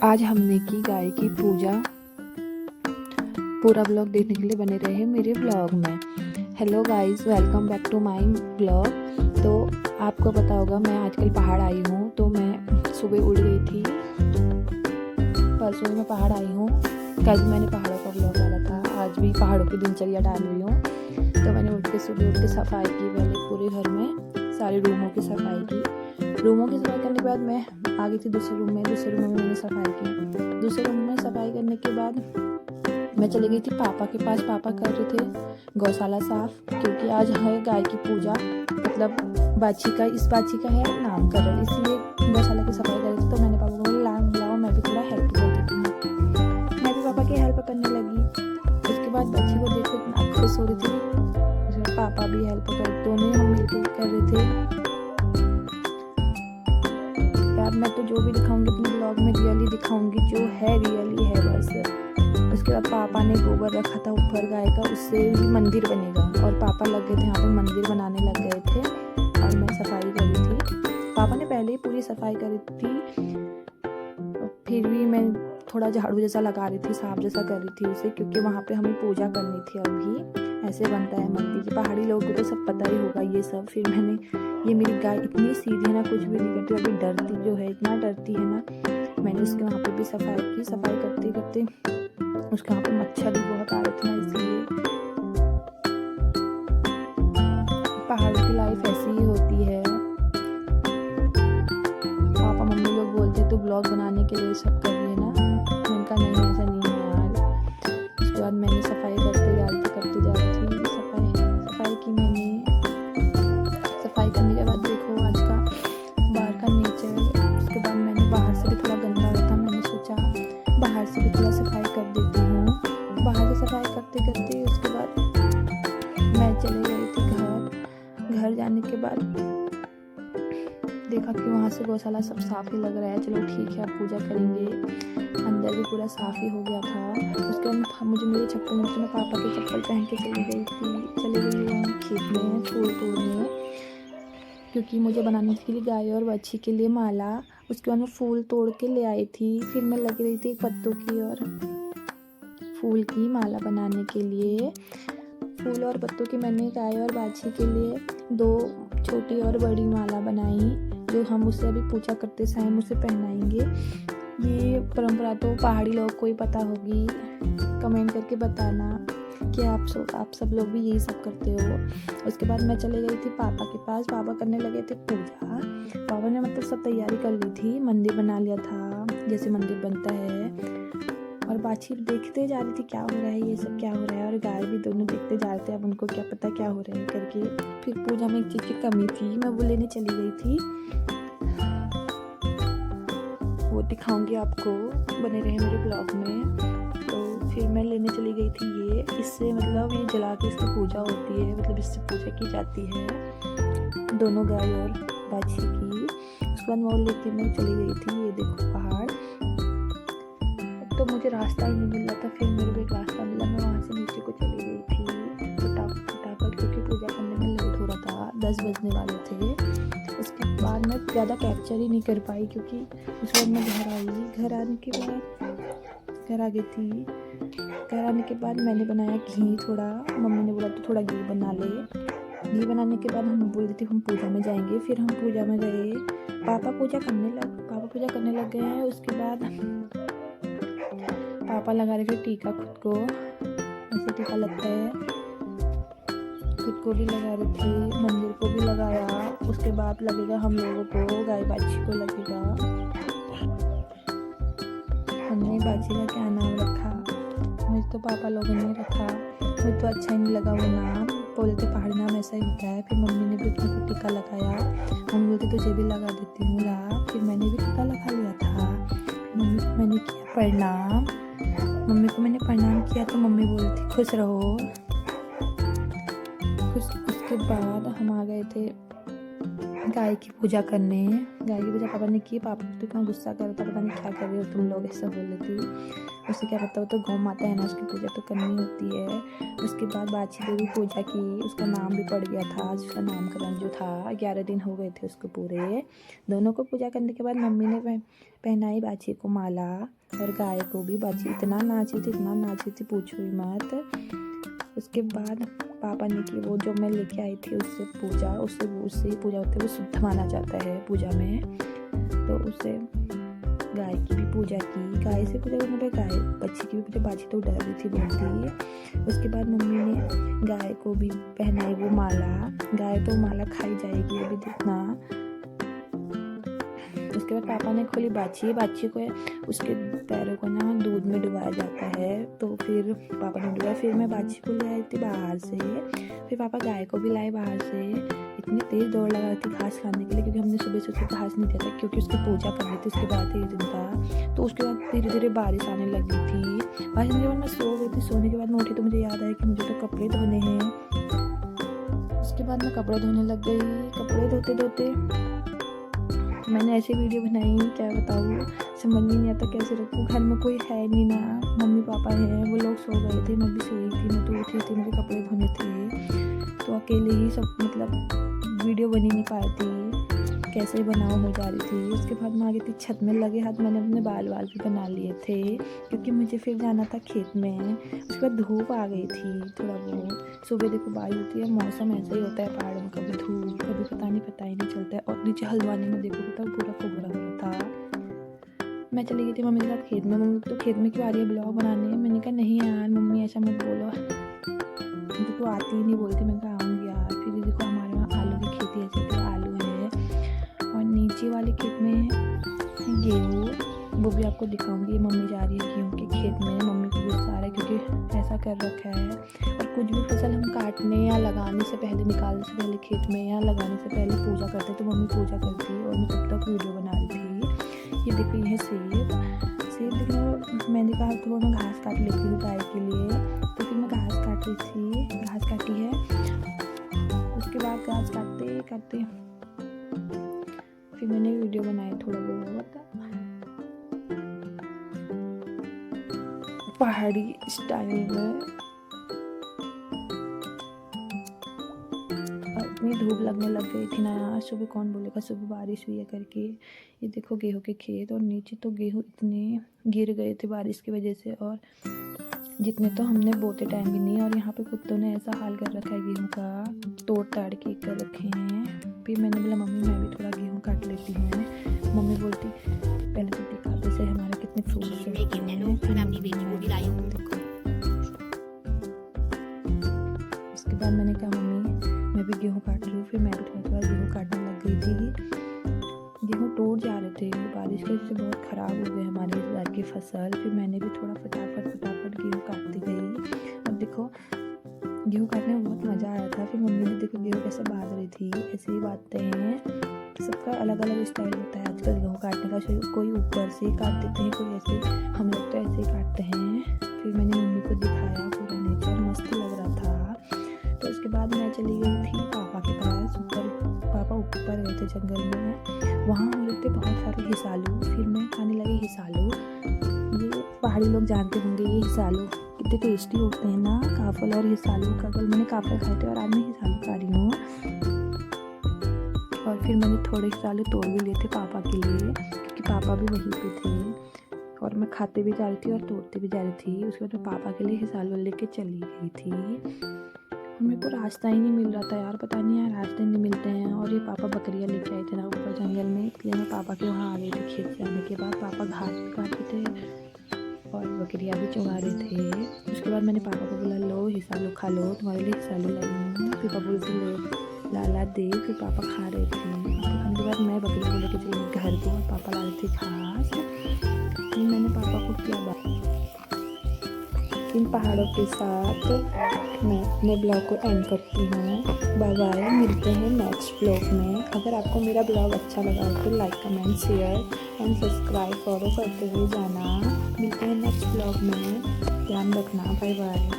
आज हमने की गाय की पूजा। पूरा ब्लॉग देखने के लिए बने रहे मेरे ब्लॉग में। Hello guys, welcome back to my blog. तो आपको पता होगा मैं आजकल पहाड़ आई हूँ। तो मैं सुबह उठ गई थी, परसों मैं पहाड़ आई हूँ। कल मैंने पहाड़ों का ब्लॉग डाला था, आज भी पहाड़ों की दिनचर्या डाल रही हूँ। तो मैंने सुबह उठ के सफाई की, पहले पूरे घर में सारे रूमों की सफाई की। रूमों की सफाई करने के बाद मैं आ गई थी दूसरे रूम में मैंने सफाई की। दूसरे रूम में सफाई करने के बाद मैं चली गई थी पापा के पास। पापा कर रहे थे गौशाला साफ, क्योंकि आज है गाय की पूजा, मतलब बाछी का, इस बाछी का है नामकरण, इसलिए गौशाला की सफाई कर रही थी। तो मैंने पापा को बोला लाओ मैं भी थोड़ा हेल्प कर देती हूँ। मैं भी पापा की हेल्प करने लगी। उसके बाद बच्ची को देखो इतना खुश हो रही थी, उसमें पापा भी हेल्प कर, दोनों हम मिलकर कर रहे थे। यार मैं तो जो भी दिखाऊंगी अपने ब्लॉग में रियली दिखाऊंगी, जो है रियली है बस। उसके बाद पापा ने गोबर रखा था ऊपर गाय का, उससे ही मंदिर बनेगा, और पापा लग गए थे यहाँ पे मंदिर बनाने लग गए थे, और मैं सफाई कर रही थी। पापा ने पहले ही पूरी सफाई करी थी, फिर भी मैं थोड़ा झाड़ू जैसा लगा रही थी, साफ जैसा कर रही थी उसे, क्योंकि वहाँ पे हमें पूजा करनी थी। अभी ऐसे बनता है मंदिर, पहाड़ी लोगों को तो सब पता ही होगा ये सब। फिर मैंने, ये मेरी गाय इतनी सीधी है ना, कुछ भी नहीं करती, अभी डरती जो है, इतना डरती है ना। मैंने उसके वहाँ पे भी सफाई की। सफाई करते करते उसके वहाँ पे मच्छर भी बहुत आ रहे थे ना, इसलिए पहाड़ों की लाइफ ऐसी ही होती है। पापा मम्मी लोग बोलते तो ब्लॉग बनाने के लिए सब कर लिए ना, मैंने कहा नहीं ऐसा नहीं है यार। उसके बाद मैंने सफाई करते जा रही थी, सफाई की मैंने। सफाई करने के बाद देखो आज का बाहर का नेचर। उसके बाद मैंने बाहर से भी थोड़ा गंदा हो था, मैंने सोचा बाहर से भी थोड़ा सफाई कर देती हूँ। बाहर से सफाई करते करते उसके बाद मैं चले गई थी घर जाने के बाद देखा कि वहाँ से गौशाला सब साफ ही लग रहा है। चलो ठीक है, अब पूजा करेंगे। अंदर भी पूरा साफ ही हो गया था। उसके बाद मुझे मेरे चप्पल में, मैं पापा के चप्पल पहन के चली गई हूँ खेत में फूल तोड़ने, क्योंकि मुझे बनानी थी गाय और बच्ची के लिए माला। उसके बाद मैं फूल तोड़ के ले आई थी। फिर मैं लगी रही थी पत्तों की और फूल की माला बनाने के लिए। फूल और पत्तों की मैंने गाय और बाछी के लिए 2 छोटी और बड़ी माला बनाई, जो हम उससे अभी पूजा करते समय उसे पहनाएंगे। ये परंपरा तो पहाड़ी लोग को ही पता होगी, कमेंट करके बताना कि आप सब लोग भी यही सब करते हो। उसके बाद मैं चले गई थी पापा के पास। पापा करने लगे थे पूजा। पापा ने मतलब सब तैयारी कर ली थी, मंदिर बना लिया था जैसे मंदिर बनता है। और बाछी देखते जा रही थी क्या हो रहा है, ये सब क्या हो रहा है, और गाय भी, दोनों देखते जा रहे थे, अब उनको क्या पता क्या हो रहा है करके। फिर पूजा में एक चीज़ की कमी थी, मैं वो लेने चली गई थी, वो दिखाऊंगी आपको, बने रहे मेरे ब्लॉग में। तो फिर मैं लेने चली गई थी ये, इससे मतलब ये जला के इसकी पूजा होती है, मतलब इससे पूजा की जाती है दोनों गाय और बाछी की। उसके बाद वो लेके मैं चली गई थी, ये देखो पहाड़। तो मुझे रास्ता ही नहीं मिल रहा था, फिर मेरे को एक रास्ता मिला, मैं वहाँ से नीचे को चली गई थी फटाफट, क्योंकि पूजा करने में लेट हो रहा था, 10 बजने वाले थे। उसके बाद मैं ज़्यादा कैप्चर ही नहीं कर पाई, क्योंकि उसके बाद मैं घर आई। घर आने के बाद घर आ गई थी। घर आने के बाद मैंने बनाया घी थोड़ा, मम्मी ने बोला तो थोड़ा घी बना ले। घी बनाने के बाद हम बोल रही थी हम पूजा में जाएंगे। फिर हम पूजा में गए, पापा पूजा करने लग गए हैं। उसके बाद पापा लगा रहे थे टीका, खुद को ऐसे टीका लगता है, खुद को भी लगा रहे थे, मंदिर को भी लगाया। उसके बाद लगेगा हम लोगों को, गाय बाछी को लगेगा। हमने बाछी का क्या नाम रखा, मुझे तो पापा लोगों ने रखा, मुझे तो अच्छा ही नहीं लगा वो नाम, बोलते पहाड़ी नाम ऐसा ही होता है। फिर मम्मी ने भी अपने को टीका लगाया, मम्मी बोलती तुझे भी लगा देती हूँ ला। फिर मैंने भी टीका लगा लिया था। मम्मी को मैंने किया प्रणाम, मम्मी को मैंने प्रणाम किया तो मम्मी बोली थी खुश रहो। उसके बाद हम आ गए थे गाय की पूजा करने। गाय की पूजा पापा ने की। पापा तो इतना गुस्सा कर रहा था, पता नहीं क्या कर रहे हो तुम लोग, ऐसा बोल रही थी। उससे क्या पता, वो तो गौ माता है ना, उसकी पूजा तो करनी होती है। उसके बाद बाछी ने भी पूजा की, उसका नाम भी पड़ गया था। आज उसका नामकरण जो था, 11 दिन हो गए थे उसको पूरे। दोनों को पूजा करने के बाद मम्मी ने पहनाई बाछी को माला, और गाय को भी। बाछी इतना नाची थी पूछो ही मत। उसके बाद पापा ने की वो जो मैं लेके आई थी उससे पूजा, उससे ही पूजा होती है, वो शुद्ध माना जाता है पूजा में। तो उससे गाय की भी पूजा की। गाय से पूजा करने पर गाय बच्ची की भी पूजा। बाछी तो डर रही थी बहुत ही। उसके बाद मम्मी ने गाय को भी पहनाई वो माला। गाय तो माला खाई जाएगी, अभी देखना। उसके बाद पापा ने खोली बाछी को उसके पैरों को ना दूध में डुबाया जाता है। तो फिर पापा ने डुबाया। फिर मैं बाछी को ले आई थी बाहर से। फिर पापा गाय को भी लाए बाहर से। इतनी तेज़ दौड़ लगा रही थी घास खाने के लिए, क्योंकि हमने सुबह से उसको घास नहीं दिया था, क्योंकि उसकी पूजा कर रही थी। उसके बाद 1 दिन था, तो उसके बाद धीरे धीरे बारिश आने लगी थी। बारिश आने के बाद मैं सो गई थी। सोने के बाद मैं उठी तो मुझे याद आया कि मुझे तो कपड़े धोने हैं। उसके बाद मैं कपड़े धोने लग गई। कपड़े धोते धोते मैंने ऐसी वीडियो बनाई, क्या बताऊँ, समझ में नहीं आता कैसे रखूँ। घर में कोई है नहीं ना, मम्मी पापा हैं, वो लोग सो गए थे, मैं भी सोई थी। मैं तो उठी थी, मुझे कपड़े धोने थे, तो अकेले ही सब मतलब वीडियो बनी नहीं पाई थी, कैसे बनाओ हो जा रही थी। उसके बाद मैं आ गई थी छत में, लगे हाथ मैंने अपने बाल भी बना लिए थे, क्योंकि मुझे फिर जाना था खेत में। उसके बाद धूप आ गई थी थोड़ा बहुत। सुबह देखो बारिश होती है, मौसम ऐसा ही होता है पहाड़ों में, कभी धूप कभी पता ही नहीं चलता है। और नीचे हल्द्वानी में देखो तो पूरा कोहरा हुआ था। मैं चली गई थी मम्मी के साथ खेत में। मम्मी तो खेत में क्यों आ रही है ब्लॉग बनाने। मैंने कहा नहीं यार मम्मी ऐसा मत बोलो, तो आती ही नहीं बोलती। मैंने कहा आऊँगी यार। फिर देखो हमारे वहाँ आलू की खेती है, जैसे आलू है, और नीचे वाले खेत में गेहूँ, वो भी आपको दिखाऊंगी। मम्मी जा रही है गेहूँ के खेत में। मम्मी को गुस्सा आ रहा है क्योंकि ऐसा कर रखा है। और कुछ भी फसल हम काटने या लगाने से पहले, निकालने से पहले खेत में या लगाने से पहले पूजा करते, तो मम्मी पूजा करती है और मैं तब तक वीडियो बना रही थी। ये देखो ये है सेब देखने। मैंने कहा तो मैं घास काट लेती हूँ गाय के लिए, तो फिर मैं घास काट रही थी, घास काटी है। उसके बाद घास काटते काटते फिर मैंने वीडियो बनाया थोड़ा बहुत पहाड़ी स्टाइल में। और इतनी धूप लगने लग गई थी ना यार, सुबह कौन बोलेगा सुबह बारिश हुई है करके। ये देखो गेहूं के खेत, और नीचे तो गेहूं इतने गिर गए थे बारिश की वजह से, और जितने तो हमने बोते टाइम भी नहीं। और यहाँ पे कुत्तों ने ऐसा हाल कर रखा है गेहूं का, तोड़ ताड़ के कर रखे हैं। फिर मैंने बोला मम्मी मैं भी थोड़ा गेहूं काट लेती हूँ। मम्मी बोलती पहले तो दिखा जैसे हमारे कितने फ्रूट्स हैं। उसके बाद मैंने कहा मम्मी मैं भी गेहूं काट रही हूँ। फिर मैं भी थोड़ा थोड़ा गेहूं काटने लग गई थी। गेहूं टूट जा रहे थे, बारिश की वजह से बहुत ख़राब हो गए हमारे इस बार की फसल। फिर मैंने भी थोड़ा फटाफट गेहूं काटती गई। और देखो गेहूं काटने में बहुत मज़ा आया था। फिर मम्मी ने देखो गेहूं कैसे बांध रही थी, ऐसे ही बांधते हैं। सबका अलग अलग स्टाइल होता है आजकल गेहूँ काटने का। कोई ऊपर से काट देते हैं, कोई ऐसे, हम लोग तो ऐसे ही काटते हैं। फिर मैंने मम्मी को दिखाया, पूरा नेचर मस्त लग रहा था। तो उसके बाद मैं चली गई थी पापा के पास ऊपर। पापा ऊपर गए थे जंगल में, वहाँ हो रहे थे बहुत सारे हिसालू। फिर मैं खाने लगी हिसालू। ये पहाड़ी लोग जानते होंगे ये हिसालू कितने टेस्टी होते हैं ना, काफल और हिसालू का। कल मैंने काफल खाए थे और आज मैं हिसालू खा रही हूँ। और फिर मैंने थोड़े हिसालू तोड़ भी लिए थे पापा के लिए, क्योंकि पापा भी वहीं पे थे। और मैं खाते भी जा रही थी और तोड़ते भी जा रही थी। उसके बाद मैं पापा के लिए हिसालू लेके चली गई थी। मेरे को रास्ता ही नहीं मिल रहा था यार, पता नहीं यार रास्ते नहीं मिलते हैं। और ये पापा बकरियाँ लेके आए थे ना ऊपर जंगल में, इसलिए मैं पापा के वहाँ आ गई थी। खेत से आने के बाद पापा घास भी काटते थे और बकरियाँ भी चुगा रहे थे। उसके बाद मैंने पापा को बोला लो हिसालू खा लो, तुम्हारे लिए हिसालू लाई हूँ। फिर पापा बोलते लो लाला दे। फिर पापा खा रहे थे। पापा खाने के बाद मैं बकरी को लेके चली घर को, और पापा ला रहे थे घास। फिर मैंने पापा को किया बात। इन पहाड़ों के साथ मैं अपने ब्लॉग को एंड करती हूँ। बाय बाय, मिलते हैं नेक्स्ट ब्लॉग में। अगर आपको मेरा ब्लॉग अच्छा लगा हो तो like comment share and subscribe follow करते हुए जाना। मिलते हैं नेक्स्ट ब्लॉग में, ध्यान रखना, बाय बाय।